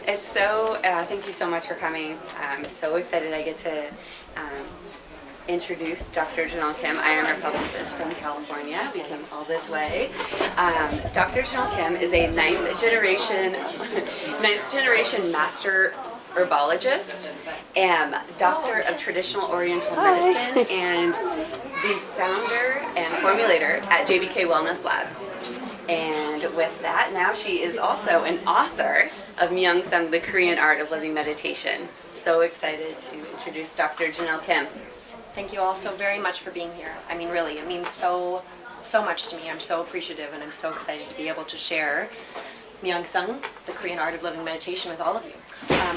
It's so, thank you so much for coming. I'm so excited I get to introduce Dr. Jenelle Kim. I am her publicist from California. We came all this way. Dr. Jenelle Kim is a ninth generation master herbologist, doctor of traditional oriental medicine, and the founder and formulator at JBK Wellness Labs. And with that, now she is also an author of Myung Sung, The Korean Art of Living Meditation. So excited to introduce Dr. Jenelle Kim. Thank you all so very much for being here. I mean, really, it means so much to me. I'm so appreciative, and I'm so excited to be able to share Myung Sung, The Korean Art of Living Meditation with all of you.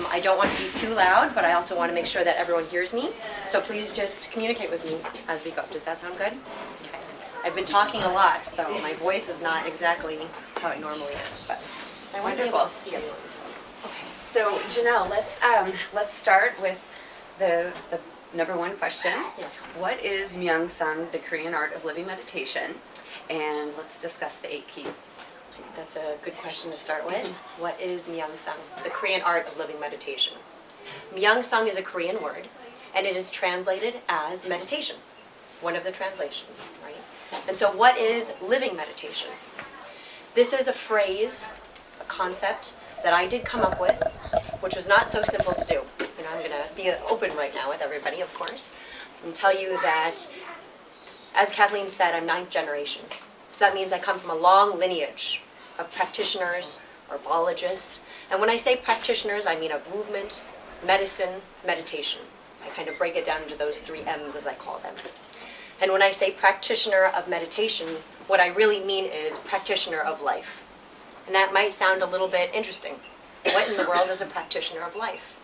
I don't want to be too loud, but I also want to make sure that everyone hears me. So please just communicate with me as we go. Does that sound good? Okay. I've been talking a lot, so my voice is not exactly how it normally is, but I want to be able to see everyone. Okay. So Jenelle, let's start with the number one question. Yes. What is Myung Sung, The Korean Art of Living Meditation? And let's discuss the 8 keys. I think that's a good question to start with. What is Myung Sung, the Korean art of living meditation? Myung Sung is a Korean word, and it is translated as meditation. One of the translations, right? And so what is living meditation? This is a phrase, a concept that I did come up with, which was not so simple to do. You know, I'm going to be open right now with everybody, of course, and tell you that, as Kathleen said, I'm 9th generation. So that means I come from a long lineage of practitioners, herbologists. And when I say practitioners, I mean of movement, medicine, meditation. I kind of break it down into those 3 M's, as I call them. And when I say practitioner of meditation, what I really mean is practitioner of life. And that might sound a little bit interesting. What in the world is a practitioner of life?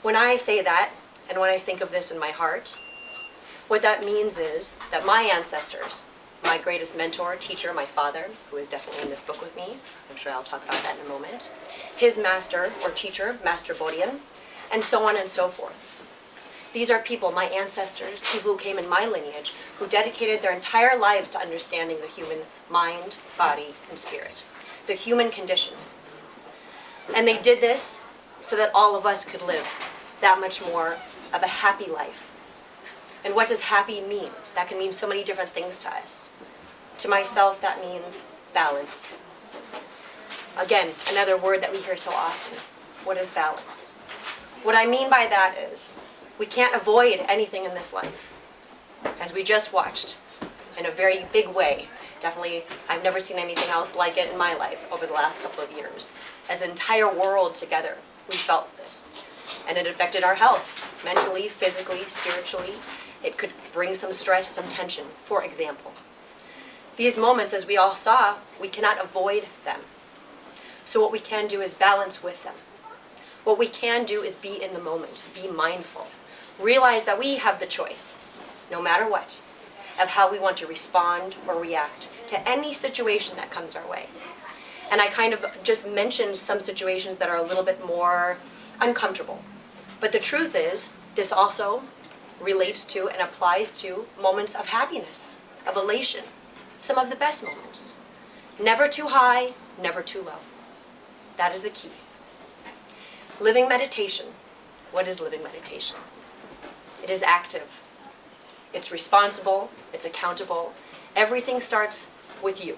When I say that, and when I think of this in my heart, what that means is that my ancestors, my greatest mentor, teacher, my father, who is definitely in this book with me, I'm sure I'll talk about that in a moment, his master or teacher, Master Bodhian, and so on and so forth. These are people, my ancestors, people who came in my lineage, who dedicated their entire lives to understanding the human mind, body, and spirit, the human condition. And they did this so that all of us could live that much more of a happy life. And what does happy mean? That can mean so many different things to us. To myself, that means balance. Again, another word that we hear so often. What is balance? What I mean by that is, we can't avoid anything in this life. As we just watched, in a very big way. Definitely, I've never seen anything else like it in my life over the last couple of years. As an entire world together, we felt this. And it affected our health, mentally, physically, spiritually. It could bring some stress, some tension, for example. These moments, as we all saw, we cannot avoid them. So what we can do is balance with them. What we can do is be in the moment, be mindful. Realize that we have the choice, no matter what, of how we want to respond or react to any situation that comes our way. And I kind of just mentioned some situations that are a little bit more uncomfortable. But the truth is, this also relates to and applies to moments of happiness, of elation, some of the best moments. Never too high, never too low. That is the key. Living meditation. What is living meditation? It is active. It's responsible. It's accountable. Everything starts with you.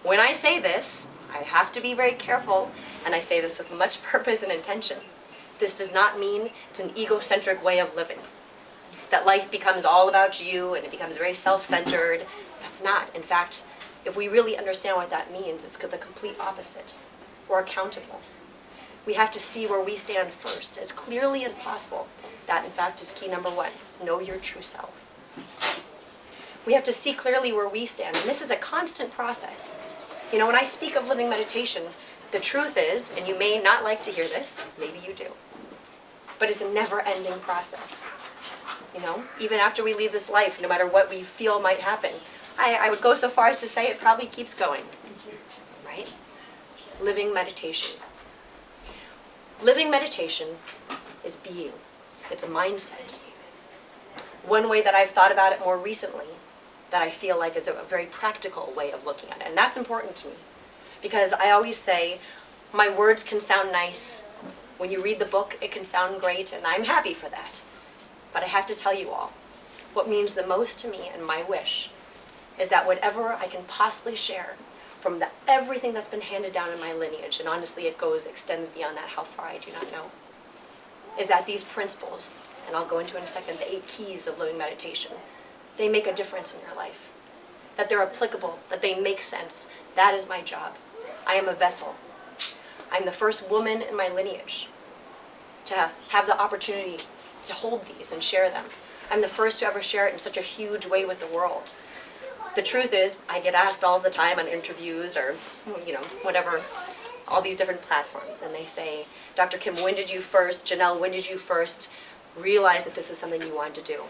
When I say this, I have to be very careful, and I say this with much purpose and intention. This does not mean it's an egocentric way of living. That life becomes all about you and it becomes very self-centered. That's not. In fact, if we really understand what that means, it's the complete opposite. We're accountable. We have to see where we stand first, as clearly as possible. That, in fact, is key number 1. Know your true self. We have to see clearly where we stand, and this is a constant process. You know, when I speak of living meditation, the truth is, and you may not like to hear this, maybe you do, but it's a never-ending process. You know, even after we leave this life, no matter what we feel might happen, I would go so far as to say it probably keeps going, right? Living meditation. Living meditation is being. It's a mindset. One way that I've thought about it more recently, that I feel like is a very practical way of looking at it, and that's important to me. Because I always say, My words can sound nice. When you read the book, it can sound great, and I'm happy for that. But I have to tell you all, what means the most to me and my wish is that whatever I can possibly share from everything that's been handed down in my lineage, and honestly it extends beyond that, how far I do not know, is that these principles, and I'll go into in a second, the 8 keys of living meditation, they make a difference in your life. That they're applicable, that they make sense. That is my job. I am a vessel. I'm the first woman in my lineage to have the opportunity to hold these and share them. I'm the first to ever share it in such a huge way with the world. The truth is, I get asked all the time on interviews or, whatever, all these different platforms, and they say, Dr. Kim, Jenelle, when did you first realize that this is something you wanted to do?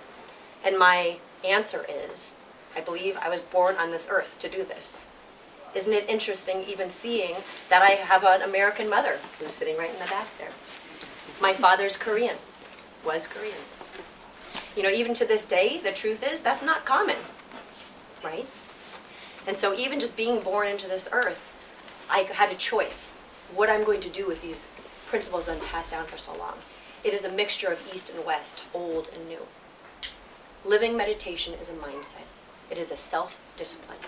And my answer is, I believe I was born on this earth to do this. Isn't it interesting even seeing that I have an American mother who's sitting right in the back there? My father's Korean, was Korean. Even to this day, the truth is that's not common, right? And so even just being born into this earth, I had a choice what I'm going to do with these principles that have been passed down for so long. It is a mixture of East and West, old and new. Living meditation is a mindset. It is a self-discipline.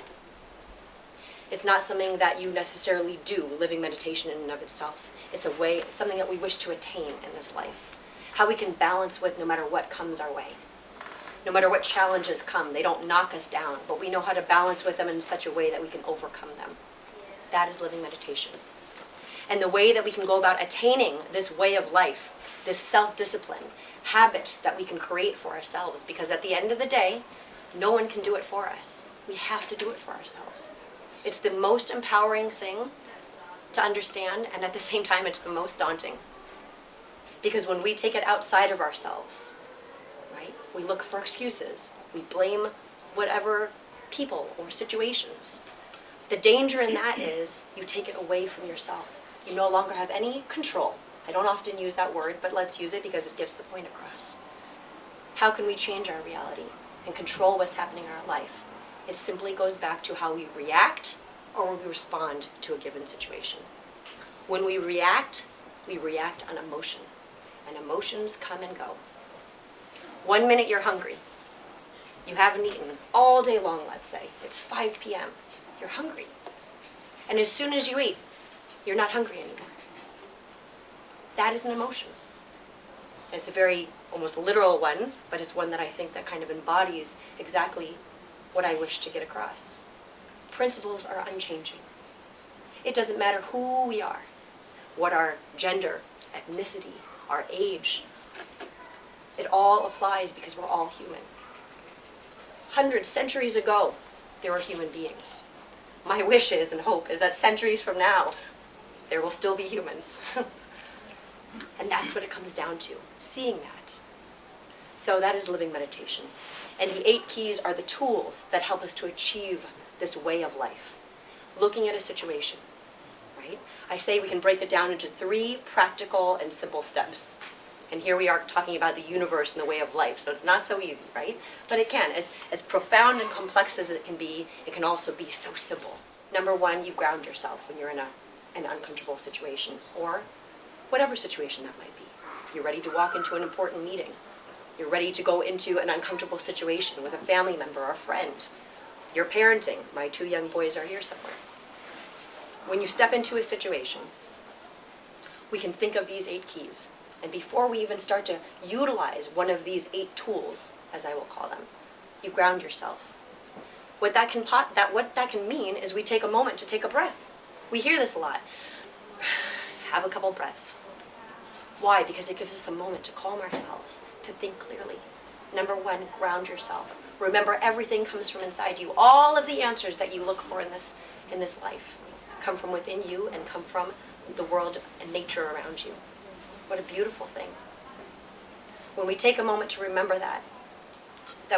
It's not something that you necessarily do, living meditation in and of itself. It's a way, something that we wish to attain in this life. How we can balance with no matter what comes our way. No matter what challenges come, they don't knock us down, but we know how to balance with them in such a way that we can overcome them. That is living meditation. And the way that we can go about attaining this way of life, this self-discipline, habits that we can create for ourselves, because at the end of the day, no one can do it for us. We have to do it for ourselves. It's the most empowering thing to understand, and at the same time, it's the most daunting. Because when we take it outside of ourselves, right, we look for excuses. We blame whatever people or situations. The danger in that is you take it away from yourself. You no longer have any control. I don't often use that word, but let's use it because it gets the point across. How can we change our reality and control what's happening in our life? It simply goes back to how we react or we respond to a given situation. When we react on emotion, and emotions come and go. 1 minute you're hungry. You haven't eaten all day long, let's say. It's 5 p.m. You're hungry. And as soon as you eat, you're not hungry anymore. That is an emotion. It's a very almost literal one, but it's one that I think that kind of embodies exactly what I wish to get across. Principles are unchanging. It doesn't matter who we are, what our gender, ethnicity, our age. It all applies because we're all human. Hundreds, centuries ago, there were human beings. My wish is and hope is that centuries from now, there will still be humans. And that's what it comes down to, seeing that. So that is living meditation. And the 8 keys are the tools that help us to achieve this way of life. Looking at a situation, right? I say we can break it down into 3 practical and simple steps. And here we are talking about the universe and the way of life, so it's not so easy, right? But it can. As profound and complex as it can also be so simple. Number 1, you ground yourself when you're in an uncomfortable situation, or whatever situation that might be. You're ready to walk into an important meeting. You're ready to go into an uncomfortable situation with a family member or a friend. You're parenting. My 2 young boys are here somewhere. When you step into a situation, we can think of these 8 keys. And before we even start to utilize one of these 8 tools, as I will call them, you ground yourself. What that can mean is we take a moment to take a breath. We hear this a lot. Have a couple breaths. Why? Because it gives us a moment to calm ourselves, to think clearly. Number 1, ground yourself. Remember, everything comes from inside you. All of the answers that you look for in this life come from within you and come from the world and nature around you. What a beautiful thing. When we take a moment to remember that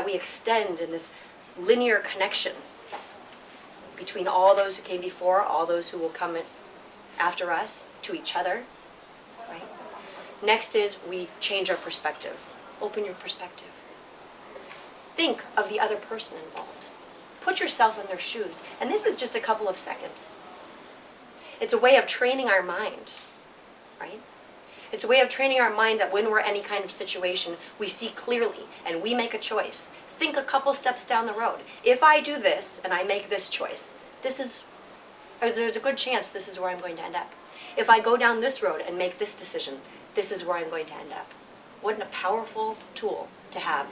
we extend in this linear connection between all those who came before, all those who will come after us, to each other, right? Next is we change our perspective. Open your perspective. Think of the other person involved. Put yourself in their shoes. And this is just a couple of seconds. It's a way of training our mind, right? It's a way of training our mind that when we're in any kind of situation, we see clearly and we make a choice. Think a couple steps down the road. If I do this and I make this choice, there's a good chance this is where I'm going to end up. If I go down this road and make this decision, this is where I'm going to end up. What a powerful tool to have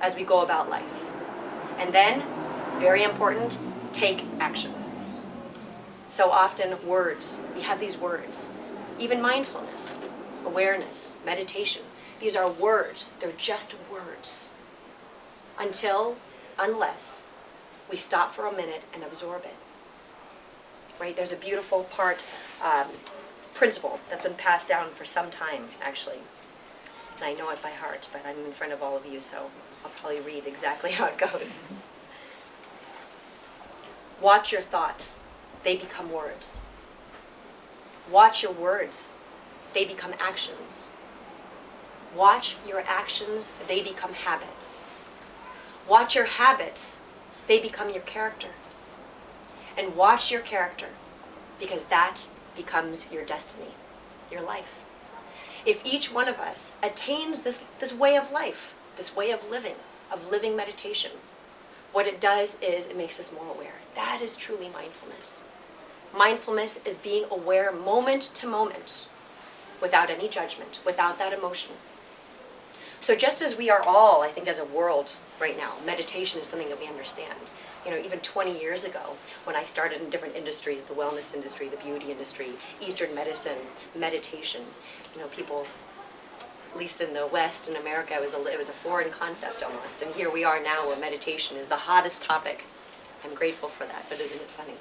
as we go about life. And then, very important, take action. So often words, we have these words, even mindfulness, awareness, meditation. These are words, they're just words. Unless we stop for a minute and absorb it. Right, there's a beautiful principle that's been passed down for some time, actually. And I know it by heart, but I'm in front of all of you, so I'll probably read exactly how it goes. Watch your thoughts, they become words. Watch your words, they become actions. Watch your actions, they become habits. Watch your habits, they become your character. And watch your character, because that becomes your destiny, your life. If each one of us attains this way of life, this way of living meditation, what it does is it makes us more aware. That is truly mindfulness. Mindfulness is being aware moment to moment, without any judgment, without that emotion. So just as we are all, I think as a world right now, meditation is something that we understand. You know, even 20 years ago, when I started in different industries, the wellness industry, the beauty industry, Eastern medicine, meditation, you know, people, at least in the West, in America, it was a foreign concept almost. And here we are now where meditation is the hottest topic. I'm grateful for that, but isn't it funny?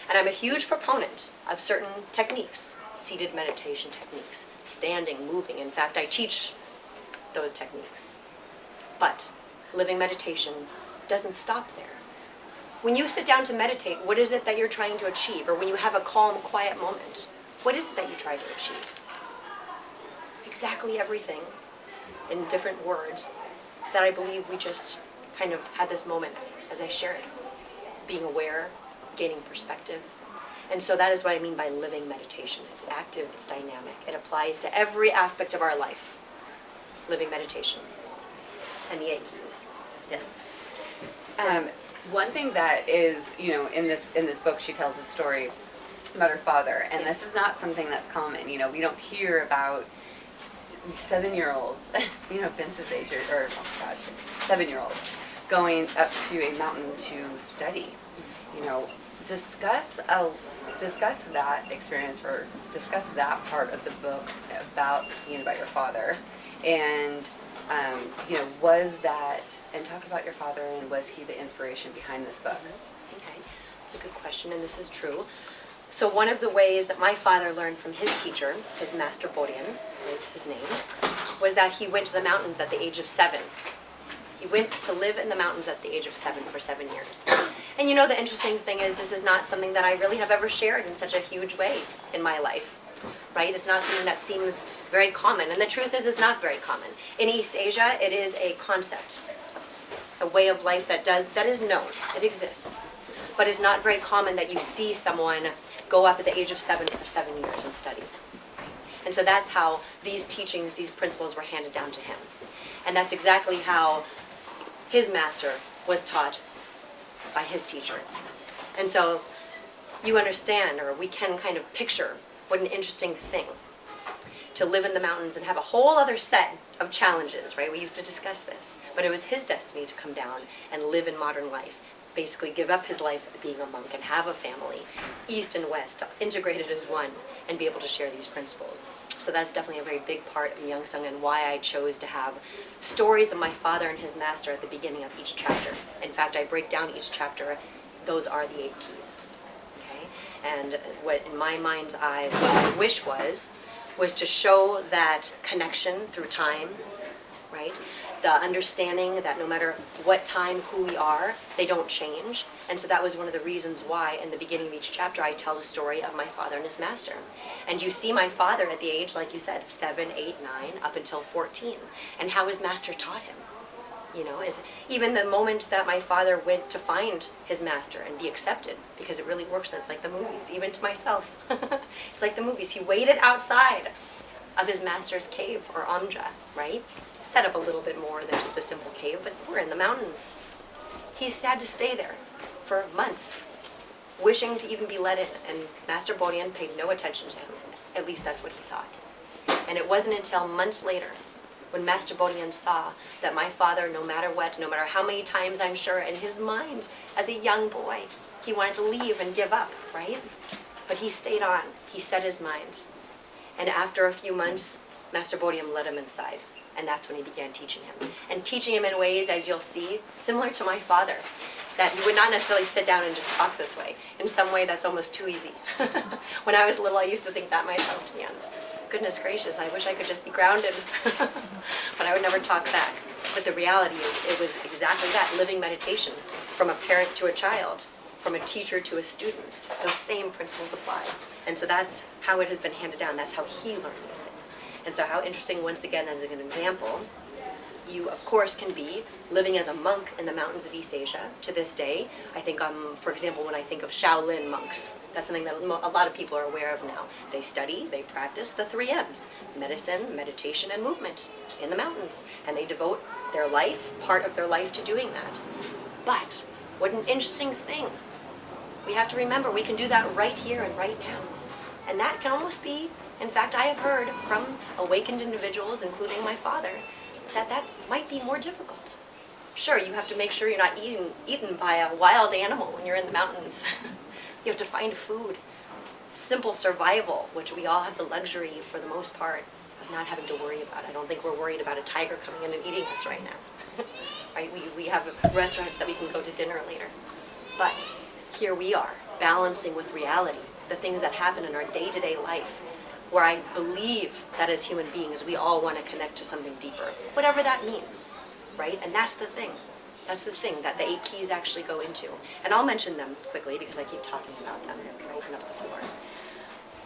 And I'm a huge proponent of certain techniques, seated meditation techniques, standing, moving. In fact, I teach those techniques. But living meditation doesn't stop there. When you sit down to meditate, what is it that you're trying to achieve? Or when you have a calm, quiet moment, what is it that you try to achieve? Exactly everything in different words that I believe we just kind of had this moment as I shared. Being aware, gaining perspective. And so that is what I mean by living meditation. It's active, it's dynamic. It applies to every aspect of our life. Living meditation. And the 8 keys. Yes. One thing that is, you know, in this book, she tells a story about her father, and this is not something that's common. You know, we don't hear about 7-year-olds, you know, Vince's age, or oh gosh, 7-year-olds going up to a mountain to study. You know, discuss that experience, or discuss that part of the book about your father, and you know, was that, and talk about your father, and was he the inspiration behind this book? Okay, that's a good question, and this is true. So one of the ways that my father learned from his teacher, his master Borian is his name, was that he went to the mountains at the age of 7. He went to live in the mountains at the age of 7 for 7 years. And you know, the interesting thing is this is not something that I really have ever shared in such a huge way in my life, right? It's not something that seems very common. And the truth is, it's not very common. In East Asia, it is a concept, a way of life that is known. It exists. But it's not very common that you see someone go up at the age of 7 for 7 years and study. And so that's how these teachings, these principles were handed down to him. And that's exactly how his master was taught by his teacher. And so you understand, or we can kind of picture what an interesting thing to live in the mountains and have a whole other set of challenges, right? We used to discuss this, but it was his destiny to come down and live in modern life, basically give up his life being a monk and have a family, East and West, integrated as one, and be able to share these principles. So that's definitely a very big part of Myung Sung, and why I chose to have stories of my father and his master at the beginning of each chapter. In fact, I break down each chapter. Those are the 8 keys. Okay? And what in my mind's eye, what my wish was to show that connection through time, right? The understanding that no matter what time, who we are, they don't change. And so that was one of the reasons why in the beginning of each chapter I tell the story of my father and his master. And you see my father at the age, like you said, 7, 8, 9, up until 14, and how his master taught him. Is even the moment that my father went to find his master and be accepted, because it really works. It's like the movies, even to myself. It's like the movies. He waited outside of his master's cave, or amja, right? Set up a little bit more than just a simple cave, but we're in the mountains. He had to stay there for months, wishing to even be let in, and Master Bodhian paid no attention to him. At least that's what he thought. And it wasn't until months later, when Master Bodhian saw that my father, no matter what, no matter how many times, I'm sure, in his mind, as a young boy, he wanted to leave and give up, right? But he stayed on. He set his mind. And after a few months, Master Bodhian let him inside. And that's when he began teaching him. And teaching him in ways, as you'll see, similar to my father, that he would not necessarily sit down and just talk this way. In some way, that's almost too easy. When I was little, I used to think that myself, to be honest. Goodness gracious, I wish I could just be grounded. But I would never talk back. But the reality is, it was exactly that, living meditation, from a parent to a child, from a teacher to a student. Those same principles apply. And so that's how it has been handed down. That's how he learned these things. And so how interesting, once again, as an example, you, of course, can be living as a monk in the mountains of East Asia to this day. I think, for example, when I think of Shaolin monks, that's something that a lot of people are aware of now. They study, they practice the 3 M's, medicine, meditation, and movement in the mountains. And they devote their life, part of their life, to doing that. But what an interesting thing. We have to remember we can do that right here and right now. And that can almost be, in fact, I have heard from awakened individuals, including my father, that might be more difficult. Sure, you have to make sure you're not eaten by a wild animal when you're in the mountains. You have to find food. Simple survival, which we all have the luxury, for the most part, of not having to worry about. I don't think we're worried about a tiger coming in and eating us right now. Right? We have restaurants that we can go to dinner later. But here we are, balancing with reality, the things that happen in our day-to-day life, where I believe that as human beings, we all want to connect to something deeper, whatever that means, right? And that's the thing. That's the thing that the 8 keys actually go into. And I'll mention them quickly because I keep talking about them and open up the floor.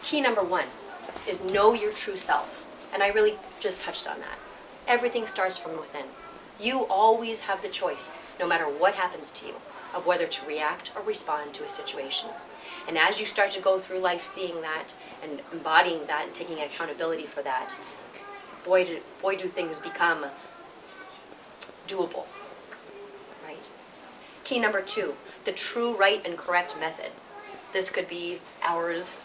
Key number 1 is know your true self. And I really just touched on that. Everything starts from within. You always have the choice, no matter what happens to you, of whether to react or respond to a situation. And as you start to go through life seeing that and embodying that and taking accountability for that, boy do things become doable, right? Key number 2, the true right and correct method. This could be hours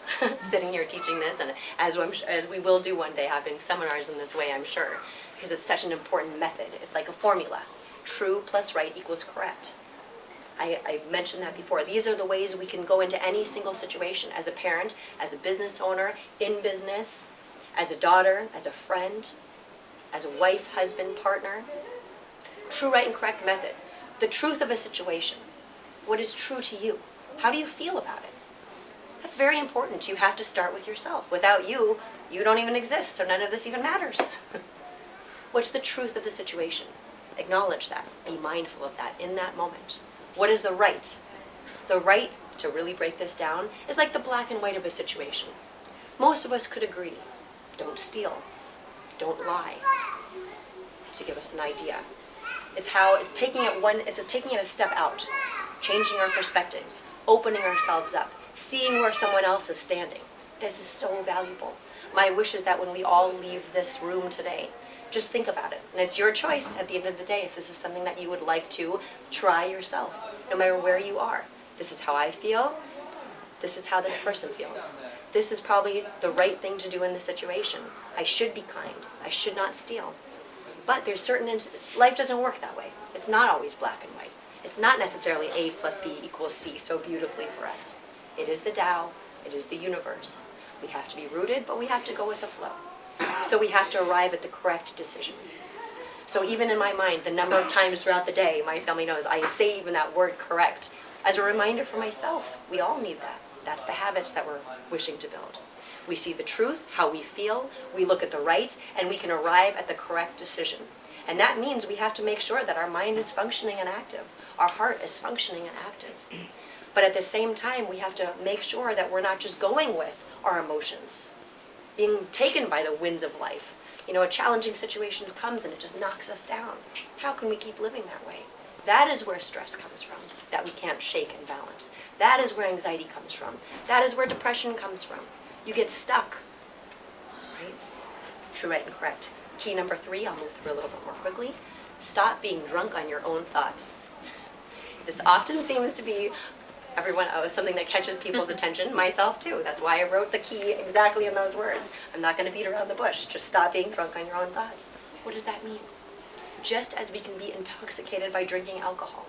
sitting here teaching this, and as we will do one day, having seminars in this way, I'm sure, because it's such an important method. It's like a formula. True plus right equals correct. I mentioned that before. These are the ways we can go into any single situation, as a parent, as a business owner, in business, as a daughter, as a friend, as a wife, husband, partner. True, right, and correct method. The truth of a situation. What is true to you? How do you feel about it? That's very important. You have to start with yourself. Without you, you don't even exist, so none of this even matters. What's the truth of the situation? Acknowledge that. Be mindful of that in that moment. What is the right? The right, to really break this down, is like the black and white of a situation. Most of us could agree. Don't steal. Don't lie. To give us an idea. It's taking it a step out, changing our perspective, opening ourselves up, seeing where someone else is standing. This is so valuable. My wish is that when we all leave this room today, just think about it. And it's your choice at the end of the day if this is something that you would like to try yourself, no matter where you are. This is how I feel. This is how this person feels. This is probably the right thing to do in this situation. I should be kind. I should not steal. But there's life doesn't work that way. It's not always black and white. It's not necessarily A plus B equals C so beautifully for us. It is the Tao. It is the universe. We have to be rooted, but we have to go with the flow. So we have to arrive at the correct decision. So even in my mind, the number of times throughout the day, my family knows I say even that word correct as a reminder for myself. We all need that. That's the habits that we're wishing to build. We see the truth, how we feel, we look at the right, and we can arrive at the correct decision. And that means we have to make sure that our mind is functioning and active. Our heart is functioning and active. But at the same time, we have to make sure that we're not just going with our emotions. being taken by the winds of life. You know, a challenging situation comes and it just knocks us down. How can we keep living that way? That is where stress comes from, that we can't shake and balance. That is where anxiety comes from. That is where depression comes from. You get stuck, right? True, right, and correct. Key number 3, I'll move through a little bit more quickly. Stop being drunk on your own thoughts. This often seems to be something that catches people's attention, myself too. That's why I wrote the key exactly in those words. I'm not going to beat around the bush. Just stop being drunk on your own thoughts. What does that mean? Just as we can be intoxicated by drinking alcohol,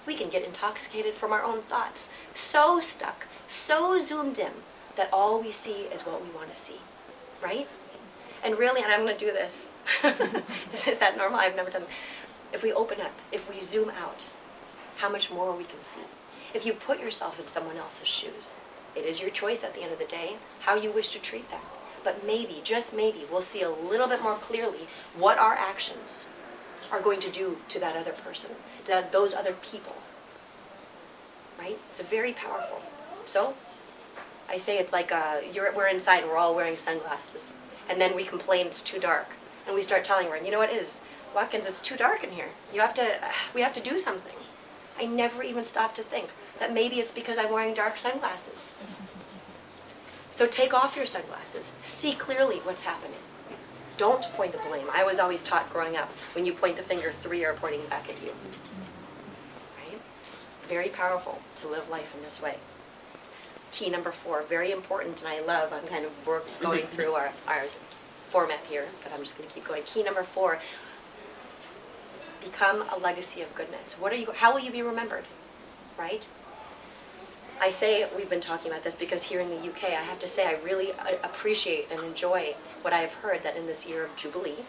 we can get intoxicated from our own thoughts. So stuck, so zoomed in, that all we see is what we want to see, right? And really, and I'm going to do this. Is that normal? I've never done. If we open up, if we zoom out, how much more we can see. If you put yourself in someone else's shoes, it is your choice at the end of the day how you wish to treat them. But maybe, just maybe, we'll see a little bit more clearly what our actions are going to do to that other person, to those other people. Right? It's very powerful. So, I say it's like we're inside, we're all wearing sunglasses, and then we complain it's too dark, and we start telling her, you know what it is, Watkins, it's too dark in here. We have to do something. I never even stopped to think that maybe it's because I'm wearing dark sunglasses. So take off your sunglasses. See clearly what's happening. Don't point the blame. I was always taught growing up, when you point the finger, 3 are pointing back at you. Right? Very powerful to live life in this way. Key number 4, very important, and I love, I'm kind of going through our format here, but I'm just going to keep going. Key number 4, become a legacy of goodness. How will you be remembered? Right? I say, we've been talking about this because here in the UK, I have to say I really appreciate and enjoy what I have heard that in this year of Jubilee,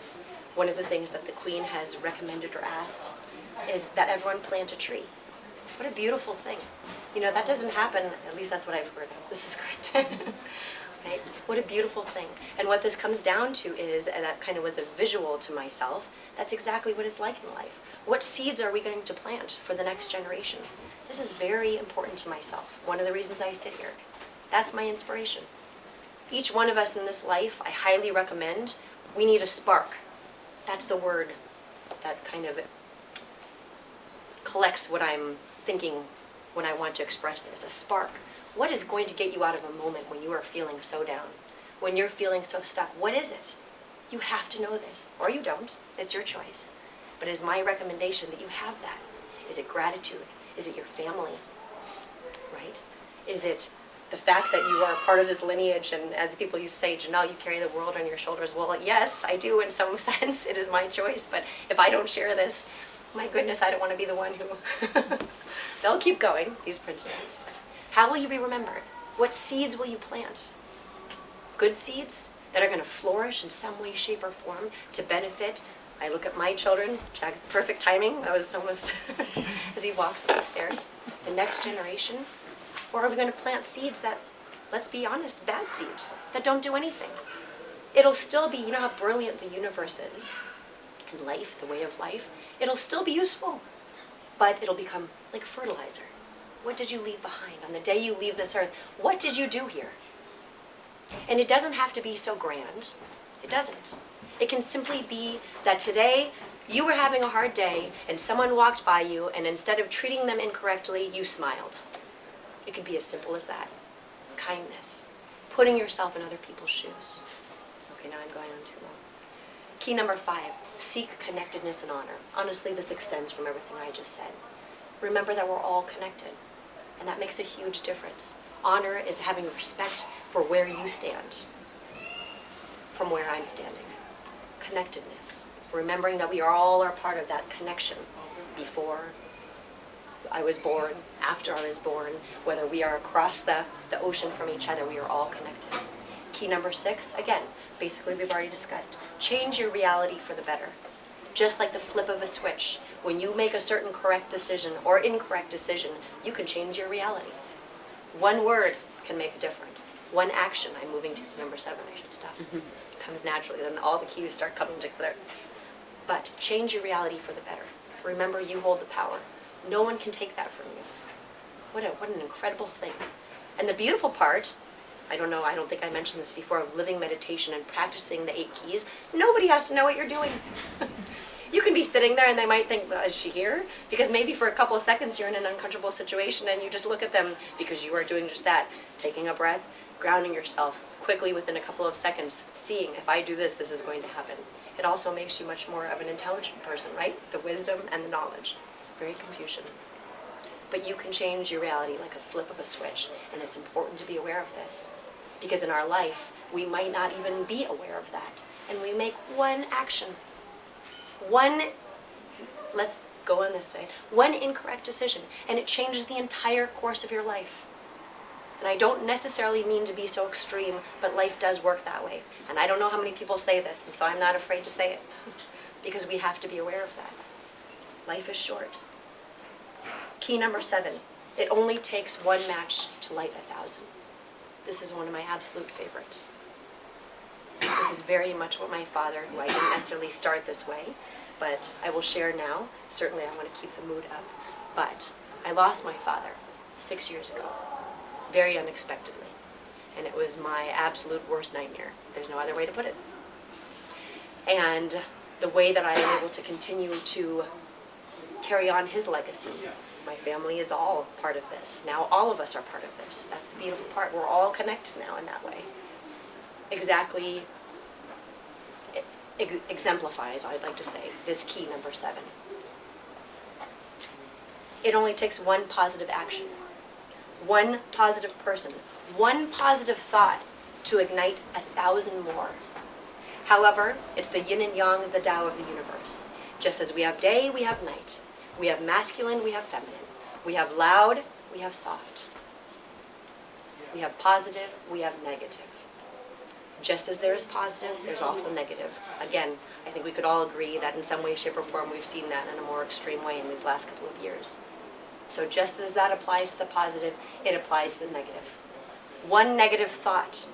one of the things that the Queen has recommended or asked is that everyone plant a tree. What a beautiful thing. You know, that doesn't happen, at least that's what I've heard. This is great. Right? What a beautiful thing. And what this comes down to is, and that kind of was a visual to myself, that's exactly what it's like in life. What seeds are we going to plant for the next generation? This is very important to myself. One of the reasons I sit here. That's my inspiration. Each one of us in this life, I highly recommend, we need a spark. That's the word that kind of collects what I'm thinking when I want to express this, a spark. What is going to get you out of a moment when you are feeling so down? When you're feeling so stuck? What is it? You have to know this, or you don't. It's your choice. But it is my recommendation that you have that. Is it gratitude? Is it your family? Right? Is it the fact that you are part of this lineage, and as people used to say, Jenelle, you carry the world on your shoulders. Well, yes, I do in some sense. It is my choice. But if I don't share this, my goodness, I don't want to be the one who... They'll keep going, these principles. How will you be remembered? What seeds will you plant? Good seeds that are going to flourish in some way, shape, or form to benefit. I look at my children, Jack, perfect timing, that was almost as he walks up the stairs. The next generation. Or are we going to plant seeds that, let's be honest, bad seeds that don't do anything? It'll still be, you know how brilliant the universe is, and life, the way of life, it'll still be useful, but it'll become like fertilizer. What did you leave behind? On the day you leave this earth, what did you do here? And it doesn't have to be so grand. It doesn't. It can simply be that today you were having a hard day and someone walked by you, and instead of treating them incorrectly, you smiled. It could be as simple as that. Kindness. Putting yourself in other people's shoes. Okay, now I'm going on too long. Key number 5, seek connectedness and honor. Honestly, this extends from everything I just said. Remember that we're all connected, and that makes a huge difference. Honor is having respect for where you stand from where I'm standing. Connectedness, remembering that we all are part of that connection before I was born, after I was born, whether we are across the ocean from each other, we are all connected. Key number 6, again, basically we've already discussed. Change your reality for the better. Just like the flip of a switch. When you make a certain correct decision or incorrect decision, you can change your reality. One word can make a difference. One action, I'm moving to number 7, I should stop. Comes naturally, then all the keys start coming together. But change your reality for the better. Remember, you hold the power. No one can take that from you. What an incredible thing. And the beautiful part, I don't think I mentioned this before, of living meditation and practicing the 8 keys. Nobody has to know what you're doing. You can be sitting there and they might think, well, is she here? Because maybe for a couple of seconds you're in an uncomfortable situation and you just look at them because you are doing just that, taking a breath, grounding yourself quickly within a couple of seconds, seeing if I do this, this is going to happen. It also makes you much more of an intelligent person, right? The wisdom and the knowledge. Very Confucian. But you can change your reality like a flip of a switch, and it's important to be aware of this. Because in our life, we might not even be aware of that. And we make one action, let's go on this way, one incorrect decision, and it changes the entire course of your life. And I don't necessarily mean to be so extreme, but life does work that way. And I don't know how many people say this, and so I'm not afraid to say it, because we have to be aware of that. Life is short. Key number 7, it only takes one match to light 1,000. This is one of my absolute favorites. This is very much what my father, who I didn't necessarily start this way, but I will share now. Certainly I want to keep the mood up. But I lost my father 6 years ago, very unexpectedly. And it was my absolute worst nightmare. There's no other way to put it. And the way that I am able to continue to carry on his legacy, my family is all part of this. Now all of us are part of this. That's the beautiful part. We're all connected now in that way. Exactly exemplifies, I'd like to say, this key number 7. It only takes one positive action, one positive person, one positive thought to ignite 1,000 more. However, it's the yin and yang of the Tao of the universe. Just as we have day, we have night. We have masculine, we have feminine. We have loud, we have soft. We have positive, we have negative. Just as there is positive, there's also negative. Again, I think we could all agree that in some way, shape, or form, we've seen that in a more extreme way in these last couple of years. So just as that applies to the positive, it applies to the negative. One negative thought,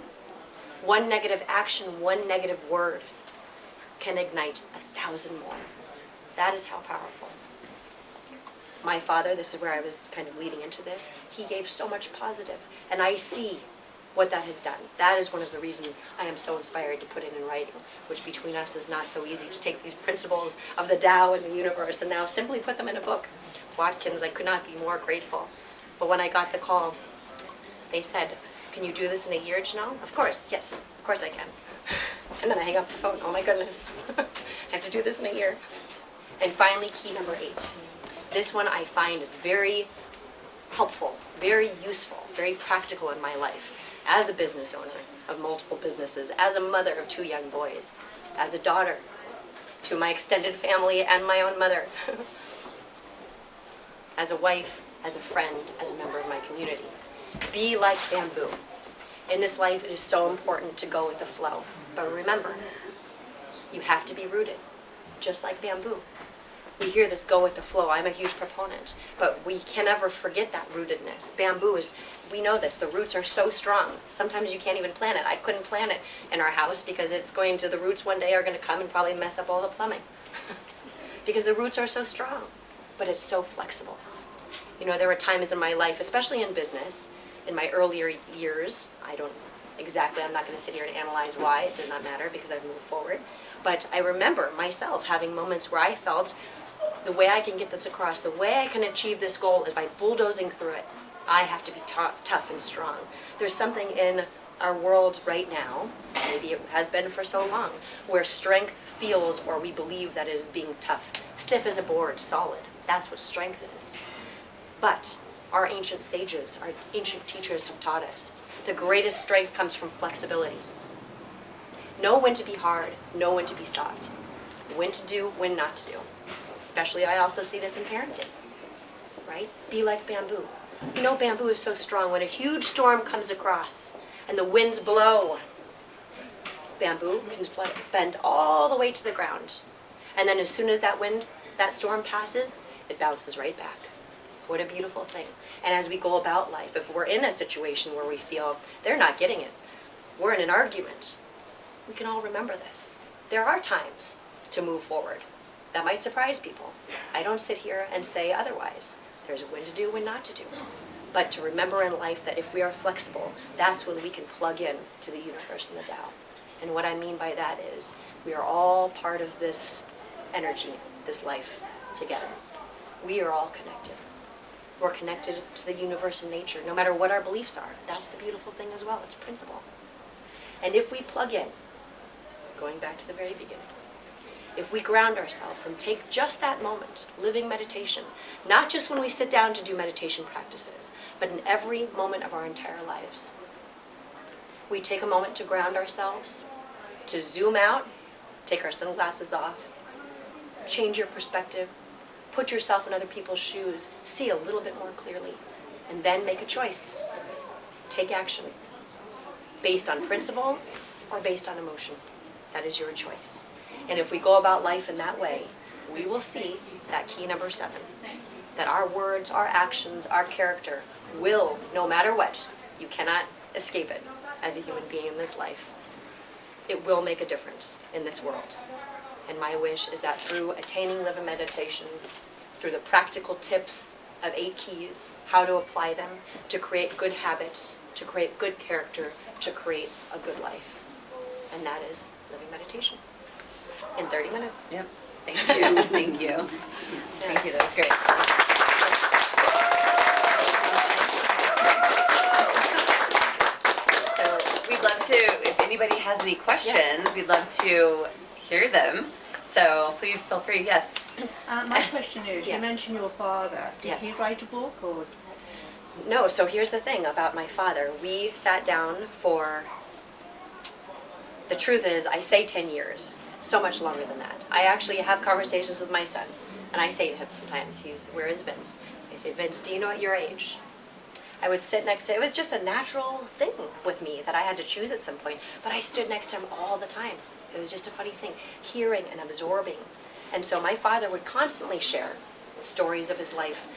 one negative action, one negative word can ignite 1,000 more. That is how powerful. My father, this is where I was kind of leading into this, he gave so much positive, and I see what that has done. That is one of the reasons I am so inspired to put it in writing, which between us is not so easy to take these principles of the Tao and the universe and now simply put them in a book. Watkins, I could not be more grateful. But when I got the call, they said, can you do this in a year, Jenelle? Of course, yes, of course I can. And then I hang up the phone, oh my goodness, I have to do this in a year. And finally, key number 8. This one I find is very helpful, very useful, very practical in my life. As a business owner of multiple businesses, as a mother of 2 young boys, as a daughter to my extended family and my own mother, as a wife, as a friend, as a member of my community. Be like bamboo. In this life, it is so important to go with the flow. But remember, you have to be rooted, just like bamboo. We hear this go with the flow. I'm a huge proponent, but we can never forget that rootedness. Bamboo is, we know this, the roots are so strong. Sometimes you can't even plant it. I couldn't plant it in our house because the roots one day are going to come and probably mess up all the plumbing. Because the roots are so strong, but it's so flexible. You know, there were times in my life, especially in business, in my earlier years, I'm not going to sit here and analyze why, it does not matter because I've moved forward. But I remember myself having moments where I felt the way I can get this across, the way I can achieve this goal is by bulldozing through it. I have to be tough and strong. There's something in our world right now, maybe it has been for so long, where strength feels, or we believe that it is being tough. Stiff as a board, solid. That's what strength is. But our ancient sages, our ancient teachers have taught us the greatest strength comes from flexibility. Know when to be hard, know when to be soft. When to do, when not to do. Especially, I also see this in parenting, right? Be like bamboo. You know, bamboo is so strong. When a huge storm comes across and the winds blow, bamboo can bend all the way to the ground. And then as soon as that storm passes, it bounces right back. What a beautiful thing. And as we go about life, if we're in a situation where we feel they're not getting it, we're in an argument, we can all remember this. There are times to move forward. That might surprise people. I don't sit here and say otherwise. There's when to do, when not to do. but to remember in life that if we are flexible, that's when we can plug in to the universe and the Tao. And what I mean by that is we are all part of this energy, this life together. We are all connected. We're connected to the universe and nature, no matter what our beliefs are. That's the beautiful thing as well. It's principle. And if we plug in, going back to the very beginning, if we ground ourselves and take just that moment, living meditation, not just when we sit down to do meditation practices, but in every moment of our entire lives, we take a moment to ground ourselves, to zoom out, take our sunglasses off, change your perspective, put yourself in other people's shoes, see a little bit more clearly, and then make a choice. Take action. Based on principle or based on emotion. That is your choice. And if we go about life in that way, we will see that key number 7, that our words, our actions, our character will, no matter what, you cannot escape it as a human being in this life, it will make a difference in this world. And my wish is that through attaining living meditation, through the practical tips of 8 keys, how to apply them to create good habits, to create good character, to create a good life. And that is living meditation in 30 minutes. Yep. Thank you. Thank you. Thank you. That was great. So we'd love to, if anybody has any questions, we'd love to hear them. So please feel free. Yes. My question is, Yes. you mentioned your father. Did Yes. he write a book or? No, so here's the thing about my father. We sat down for, the truth is, I say 10 years, so much longer than that. I actually have conversations with my son, and I say to him sometimes, where is Vince? I say, Vince, do you know at your age? I would sit next to, it was just a natural thing with me that I had to choose at some point, but I stood next to him all the time. It was just a funny thing, hearing and absorbing. And so my father would constantly share stories of his life,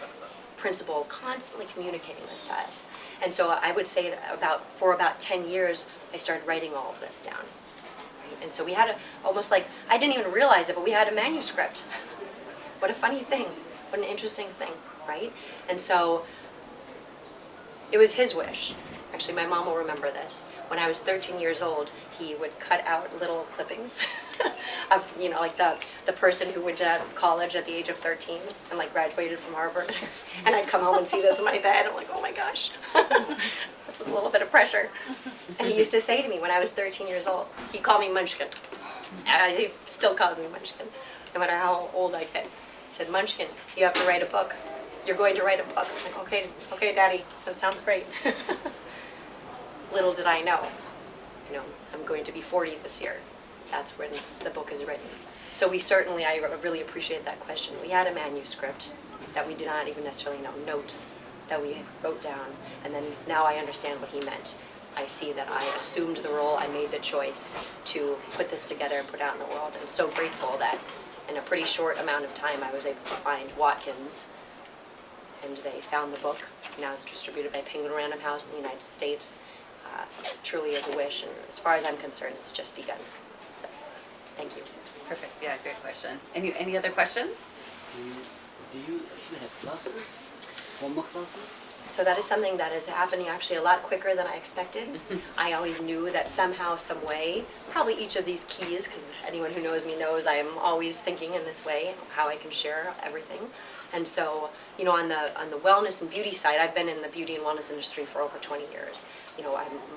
principle, constantly communicating this to us. And so I would say that for about 10 years, I started writing all of this down. Right? And so we had almost like, I didn't even realize it, but we had a manuscript. What a funny thing, what an interesting thing, right? And so it was his wish. Actually, my mom will remember this. When I was 13 years old, he would cut out little clippings of, like the person who went to college at the age of 13 and like graduated from Harvard. And I'd come home and see this in my bed. I'm like, oh my gosh, that's a little bit of pressure. And he used to say to me when I was 13 years old, he'd call me Munchkin. He still calls me Munchkin, no matter how old I get. He said, Munchkin, you have to write a book. You're going to write a book. I'm like, okay, Daddy, that sounds great. Little did I know, I'm going to be 40 this year. That's when the book is written. So I really appreciate that question. We had a manuscript that we did not even necessarily know, notes that we wrote down, and then now I understand what he meant. I see that I assumed the role, I made the choice to put this together and put it out in the world. I'm so grateful that in a pretty short amount of time I was able to find Watkins, and they found the book. Now it's distributed by Penguin Random House in the United States. It truly is a wish, and as far as I'm concerned, it's just begun. So, thank you. Perfect. Yeah, great question. Any other questions? Do you actually have classes, formal classes? So that is something that is happening actually a lot quicker than I expected. I always knew that somehow, some way, probably each of these keys, because anyone who knows me knows I am always thinking in this way, how I can share everything. And so, on the wellness and beauty side, I've been in the beauty and wellness industry for over 20 years.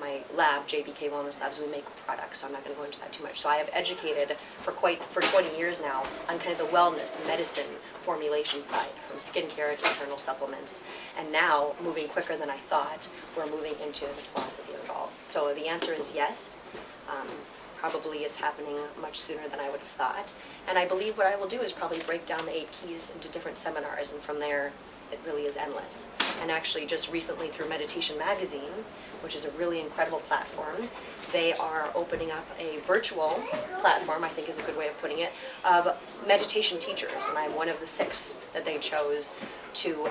My lab, JBK Wellness Labs, we make products, so I'm not going to go into that too much. So I have educated for 20 years now on kind of the wellness, the medicine formulation side, from skincare to internal supplements. And now, moving quicker than I thought, we're moving into the philosophy of it all. So the answer is yes. Probably it's happening much sooner than I would have thought. And I believe what I will do is probably break down the 8 keys into different seminars, and from there, it really is endless. And actually, just recently through Meditation Magazine, which is a really incredible platform, they are opening up a virtual platform, I think is a good way of putting it, of meditation teachers. And I'm one of the 6 that they chose to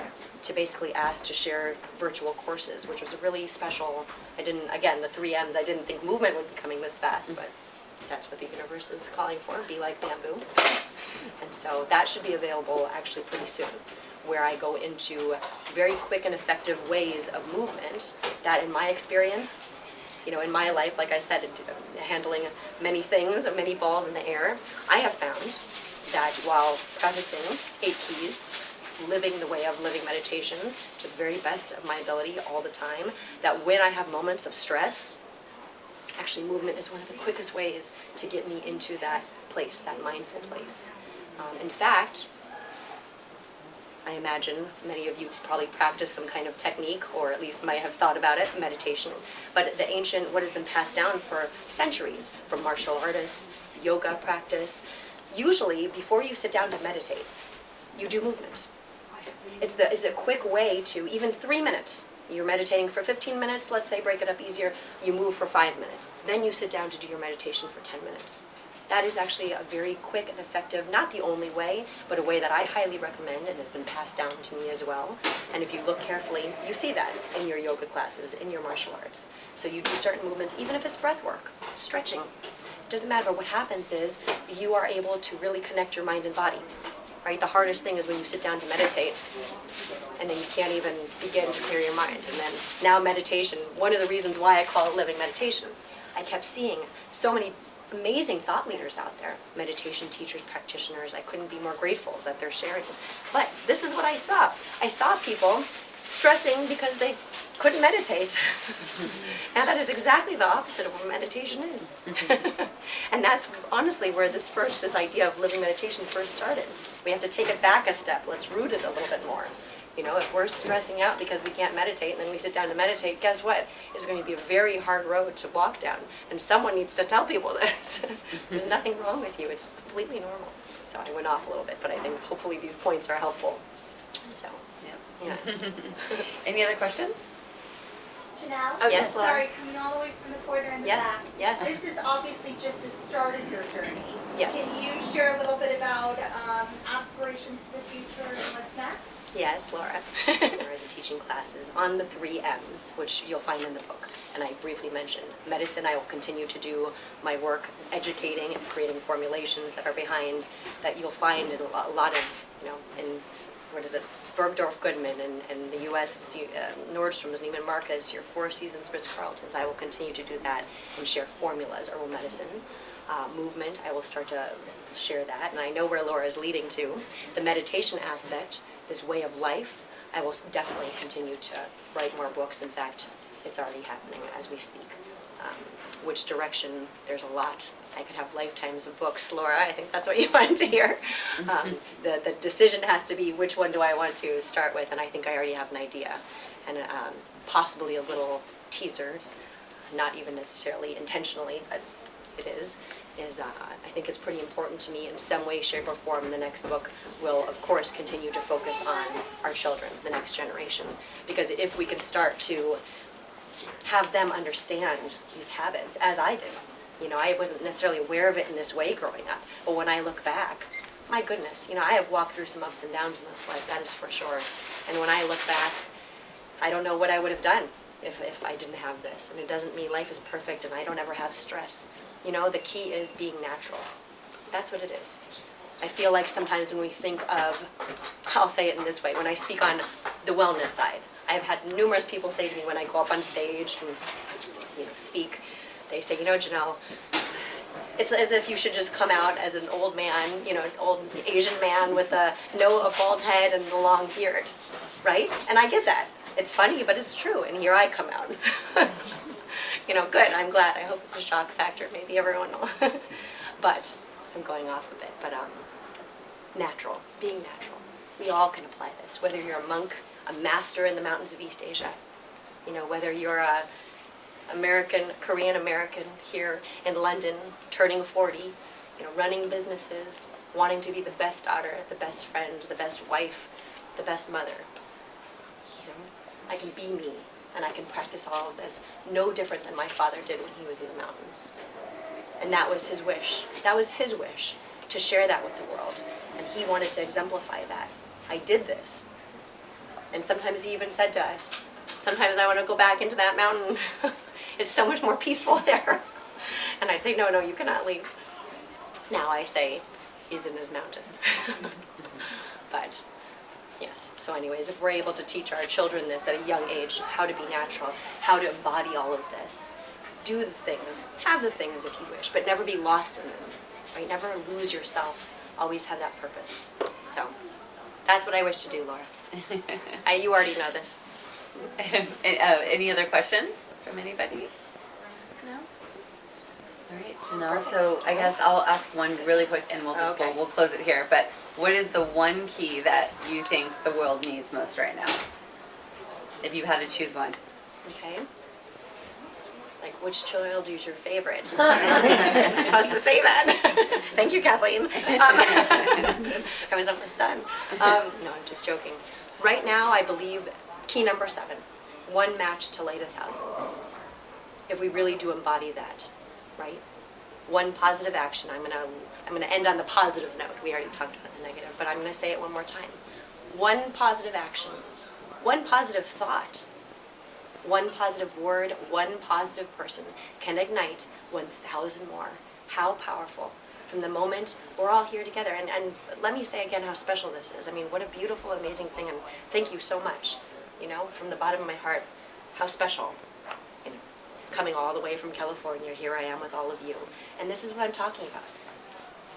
basically ask to share virtual courses, which was a really special, again, the 3 M's, I didn't think movement would be coming this fast, but that's what the universe is calling for, be like bamboo. And so that should be available actually pretty soon. where I go into very quick and effective ways of movement that, in my experience, in my life, like I said, handling many things, many balls in the air, I have found that while practicing 8 keys, living the way of living meditation to the very best of my ability all the time, that when I have moments of stress, actually movement is one of the quickest ways to get me into that place, that mindful place. In fact, I imagine many of you probably practice some kind of technique, or at least might have thought about it, meditation. But the ancient, what has been passed down for centuries, from martial artists, yoga practice, usually before you sit down to meditate, you do movement. It's a quick way to, even 3 minutes, you're meditating for 15 minutes, let's say, break it up easier, you move for 5 minutes. Then you sit down to do your meditation for 10 minutes. That is actually a very quick and effective, not the only way, but a way that I highly recommend and has been passed down to me as well. And if you look carefully, you see that in your yoga classes, in your martial arts. So you do certain movements, even if it's breath work, stretching. It doesn't matter. What happens is you are able to really connect your mind and body. Right? The hardest thing is when you sit down to meditate and then you can't even begin to clear your mind. And then now meditation, one of the reasons why I call it living meditation, I kept seeing so many amazing thought leaders out there, meditation teachers, practitioners. I couldn't be more grateful that they're sharing. But this is what I saw. I saw people stressing because they couldn't meditate. And that is exactly the opposite of what meditation is. And that's honestly where this idea of living meditation first started. We have to take it back a step. Let's root it a little bit more. If we're stressing out because we can't meditate and then we sit down to meditate, guess what? It's going to be a very hard road to walk down. And someone needs to tell people this. There's nothing wrong with you. It's completely normal. So I went off a little bit, but I think hopefully these points are helpful. So, yes. Any other questions? Janelle? Oh, yes, Laura. Sorry, coming all the way from the corner in the Yes, back. yes. This is obviously just the start of your journey. Yes. Can you share a little bit about aspirations for the future and what's next? Yes, Laura. Laura's teaching classes on the 3 M's, which you'll find in the book. And I briefly mentioned medicine. I will continue to do my work educating and creating formulations that are behind, that you'll find in a lot of, in, Bergdorf Goodman, and in the U.S. it's Nordstrom's, Neiman Marcus, your Four Seasons, Ritz-Carlton's. I will continue to do that and share formulas, herbal medicine. Movement, I will start to share that, and I know where Laura is leading to. The meditation aspect, this way of life, I will definitely continue to write more books. In fact, it's already happening as we speak. Which direction, there's a lot. I could have lifetimes of books, Laura. I think that's what you wanted to hear. The decision has to be, which one do I want to start with, and I think I already have an idea. And possibly a little teaser, not even necessarily intentionally, but it is I think it's pretty important to me in some way, shape, or form. The next book will, of course, continue to focus on our children, the next generation. Because if we can start to have them understand these habits, as I did. I wasn't necessarily aware of it in this way growing up. But when I look back, my goodness, I have walked through some ups and downs in this life, that is for sure. And when I look back, I don't know what I would have done if I didn't have this. And it doesn't mean life is perfect and I don't ever have stress. The key is being natural. That's what it is. I feel like sometimes when we think of, I'll say it in this way, when I speak on the wellness side, I've had numerous people say to me when I go up on stage and speak, they say, Janelle, it's as if you should just come out as an old man, an old Asian man with a bald head and a long beard, right? And I get that. It's funny, but it's true, and here I come out. Good, I'm glad. I hope it's a shock factor. Maybe everyone will. But I'm going off a bit. But natural, being natural. We all can apply this, whether you're a monk, a master in the mountains of East Asia, whether you're a Korean American here in London, turning 40, running businesses, wanting to be the best daughter, the best friend, the best wife, the best mother. I can be me, and I can practice all of this no different than my father did when he was in the mountains. And that was his wish. That was his wish, to share that with the world. And he wanted to exemplify that. I did this. And sometimes he even said to us, sometimes I want to go back into that mountain. It's so much more peaceful there. And I'd say, no, you cannot leave. Now I say, he's in his mountain. But Yes. So anyways, if we're able to teach our children this at a young age, how to be natural, how to embody all of this, do the things, have the things if you wish, but never be lost in them, right? Never lose yourself. Always have that purpose. So that's what I wish to do, Laura. You already know this. Any other questions from anybody? No? All right, Jenelle, so I guess I'll ask one really quick and we'll just, Okay. we'll close it here. But what is the one key that you think the world needs most right now? If you had to choose one. Okay. It's like, which child is your favorite? I'm supposed to say that. Thank you, Kathleen. I was almost done. No, I'm just joking. Right now, I believe key number 7, one match to light 1,000. If we really do embody that, right? One positive action. I'm gonna end on the positive note. We already talked about the negative, but I'm gonna say it one more time. One positive action, one positive thought, one positive word, one positive person can ignite 1,000 more. How powerful. From the moment we're all here together. And let me say again how special this is. I mean, what a beautiful, amazing thing. And thank you so much, you know, from the bottom of my heart. How special. You know, coming all the way from California, here I am with all of you. And this is what I'm talking about.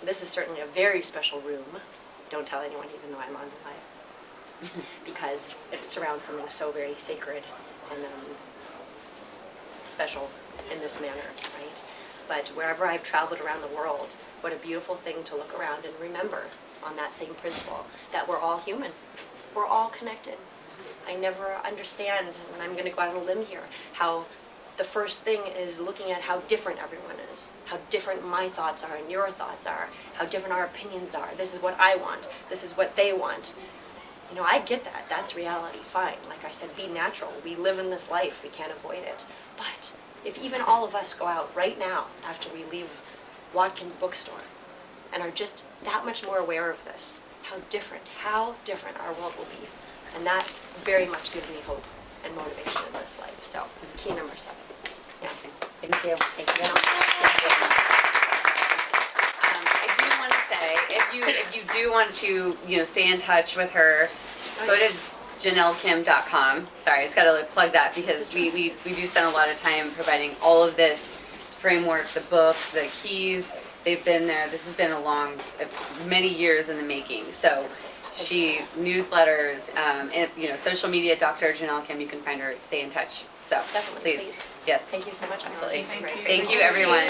This is certainly a very special room. Don't tell anyone, even though I'm on live. Because it surrounds something so very sacred and special in this manner, right? But wherever I've traveled around the world, what a beautiful thing to look around and remember on that same principle, that we're all human. We're all connected. I never understand, and I'm going to go out on a limb here, how the first thing is looking at how different everyone is, how different my thoughts are and your thoughts are, how different our opinions are. This is what I want. This is what they want. You know, I get that. That's reality. Fine. Like I said, be natural. We live in this life. We can't avoid it. But if even all of us go out right now after we leave Watkins bookstore and are just that much more aware of this, how different our world will be. And that very much gives me hope and motivation in this life. So, key number 7. Yes. Thank you. Thank you. I do want to say, if you do want to, stay in touch with her, go to JenelleKim.com. Sorry, I just got to plug that because we do spend a lot of time providing all of this framework, the book, the keys. They've been there. This has been many years in the making. So she newsletters, and social media, Dr. Jenelle Kim. You can find her. Stay in touch. So Definitely, please. please. Yes. Thank you so much. Absolutely. Thank you. Thank you, everyone.